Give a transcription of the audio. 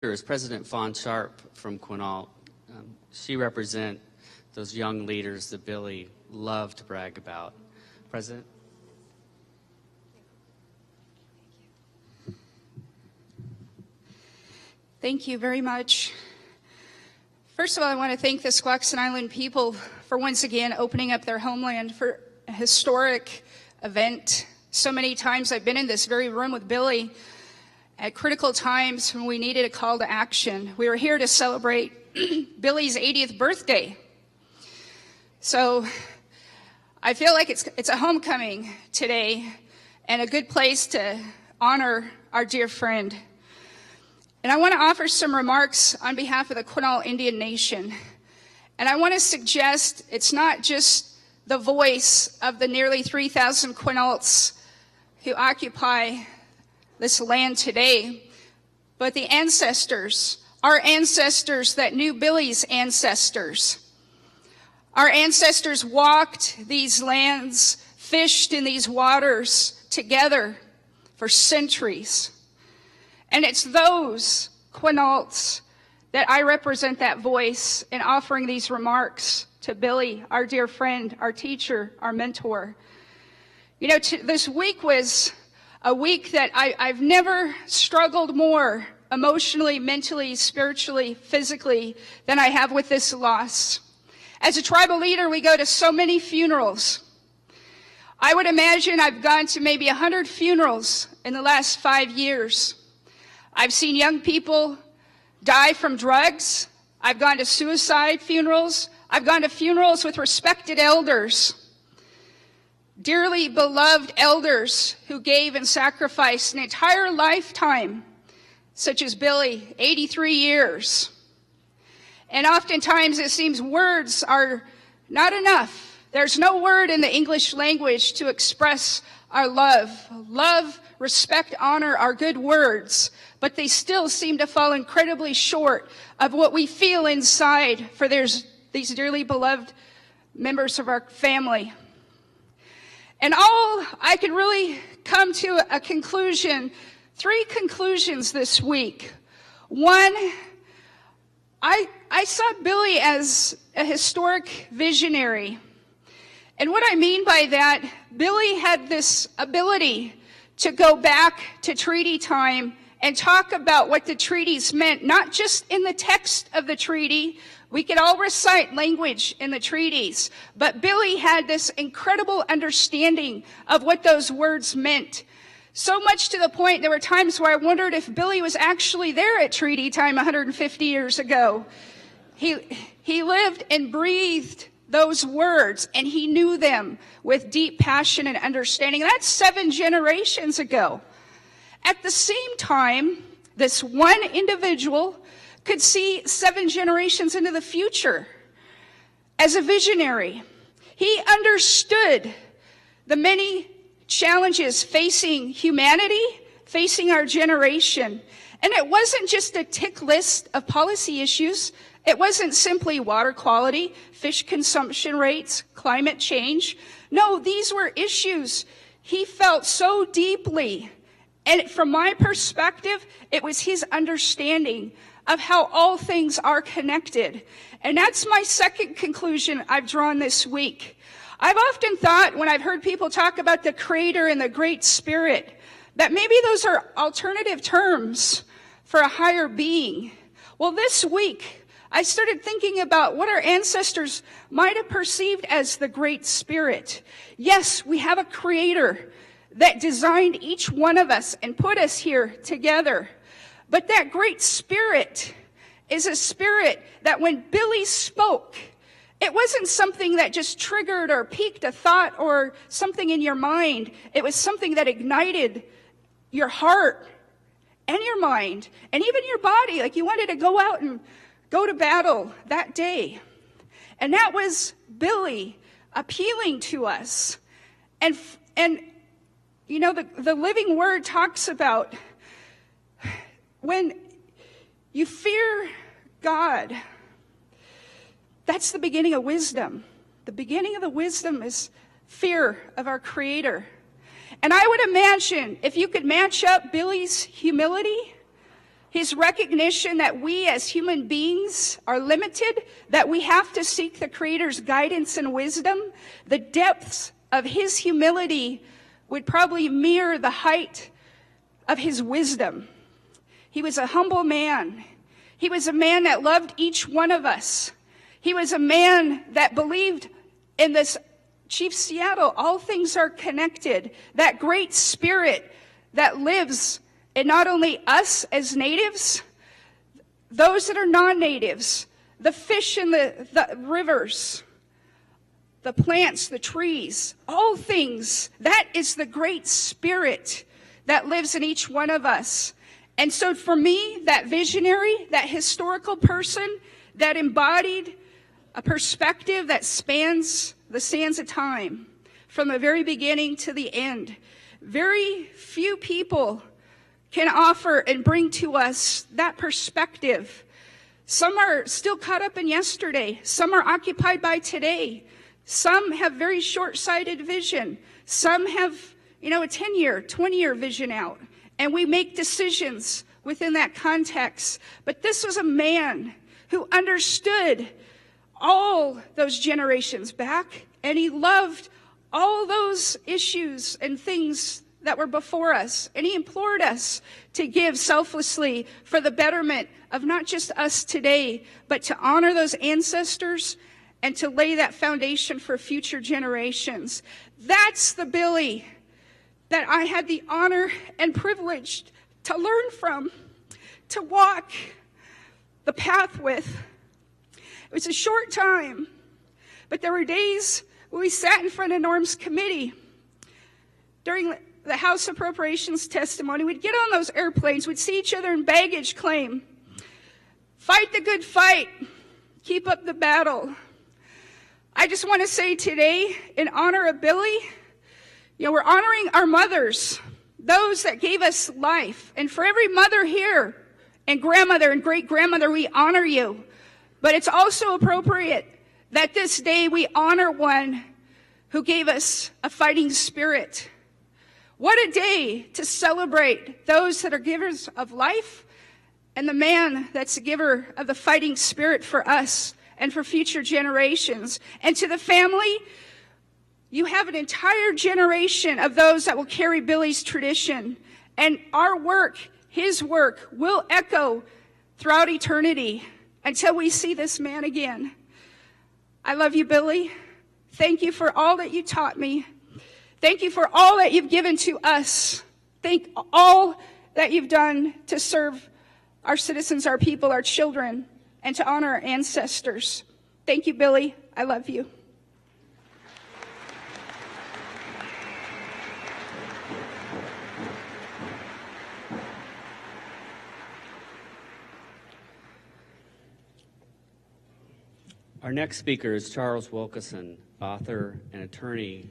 is President Fawn Sharp from Quinault. She represents those young leaders that Billy loved to brag about. President? Thank you very much. First of all, I want to thank the Squaxin Island people for once again opening up their homeland for a historic event. So many times I've been in this very room with Billy at critical times when we needed a call to action. We were here to celebrate Billy's 80th birthday. So I feel like it's a homecoming today and a good place to honor our dear friend. And I want to offer some remarks on behalf of the Quinault Indian Nation. And I want to suggest it's not just the voice of the nearly 3,000 Quinaults who occupy this land today, but the ancestors, our ancestors that knew Billy's ancestors. Our ancestors walked these lands, fished in these waters together for centuries. And it's those Quinaults that I represent that voice in offering these remarks to Billy, our dear friend, our teacher, our mentor. You know, this week was a week that I've never struggled more emotionally, mentally, spiritually, physically than I have with this loss. As a tribal leader, we go to so many funerals. I would imagine I've gone to maybe 100 funerals in the last 5 years. I've seen young people die from drugs. I've gone to suicide funerals. I've gone to funerals with respected elders, dearly beloved elders who gave and sacrificed an entire lifetime, such as Billy, 83 years. And oftentimes it seems words are not enough. There's no word in the English language to express our love. Love, respect, honor are good words, but they still seem to fall incredibly short of what we feel inside for these dearly beloved members of our family. And all I could really come to a conclusion, 3 conclusions this week. One, I saw Billy as a historic visionary. And what I mean by that, Billy had this ability to go back to treaty time and talk about what the treaties meant, not just in the text of the treaty. We could all recite language in the treaties, but Billy had this incredible understanding of what those words meant. So much to the point, there were times where I wondered if Billy was actually there at treaty time 150 years ago. He lived and breathed those words, and he knew them with deep passion and understanding. That's 7 generations ago. At the same time, this one individual could see 7 generations into the future as a visionary. He understood the many challenges facing humanity, facing our generation. And it wasn't just a tick list of policy issues. It wasn't simply water quality, fish consumption rates, climate change. No, these were issues he felt so deeply. And from my perspective, it was his understanding of how all things are connected. And that's my second conclusion I've drawn this week. I've often thought when I've heard people talk about the Creator and the Great Spirit, that maybe those are alternative terms for a higher being. Well, this week, I started thinking about what our ancestors might have perceived as the Great Spirit. Yes, we have a Creator that designed each one of us and put us here together. But that Great Spirit is a spirit that when Billy spoke, it wasn't something that just triggered or piqued a thought or something in your mind. It was something that ignited your heart and your mind and even your body. Like you wanted to go out and go to battle that day. And that was Billy appealing to us. And you know, the living word talks about when you fear God, that's the beginning of wisdom. The beginning of the wisdom is fear of our Creator. And I would imagine if you could match up Billy's humility his recognition that we as human beings are limited, that we have to seek the Creator's guidance and wisdom. The depths of his humility would probably mirror the height of his wisdom. He was a humble man. He was a man that loved each one of us. He was a man that believed in this Chief Seattle, all things are connected. That great spirit that lives in not only us as natives, those that are non-natives, the fish in the rivers, the plants, the trees, all things. That is the great spirit that lives in each one of us. And so for me, that visionary, that historical person that embodied a perspective that spans the sands of time from the very beginning to the end. Very few people can offer and bring to us that perspective. Some are still caught up in yesterday. Some are occupied by today. Some have very short-sighted vision. Some have, a 10-year, 20-year vision out. And we make decisions within that context. But this was a man who understood all those generations back, and he loved all those issues and things that were before us, and he implored us to give selflessly for the betterment of not just us today, but to honor those ancestors and to lay that foundation for future generations. That's the Billy that I had the honor and privilege to learn from, to walk the path with. It was a short time, but there were days when we sat in front of Norm's committee during the House Appropriations testimony. We'd get on those airplanes, we'd see each other in baggage claim. Fight the good fight, keep up the battle. I just want to say today, in honor of Billy, we're honoring our mothers, those that gave us life. And for every mother here, and grandmother and great-grandmother, we honor you. But it's also appropriate that this day we honor one who gave us a fighting spirit. What a day to celebrate those that are givers of life and the man that's a giver of the fighting spirit for us and for future generations. And to the family, you have an entire generation of those that will carry Billy's tradition. And our work, his work, will echo throughout eternity until we see this man again. I love you, Billy. Thank you for all that you taught me. Thank you for all that you've given to us. Thank all that you've done to serve our citizens, our people, our children, and to honor our ancestors. Thank you, Billy. I love you. Our next speaker is Charles Wilkeson, author and attorney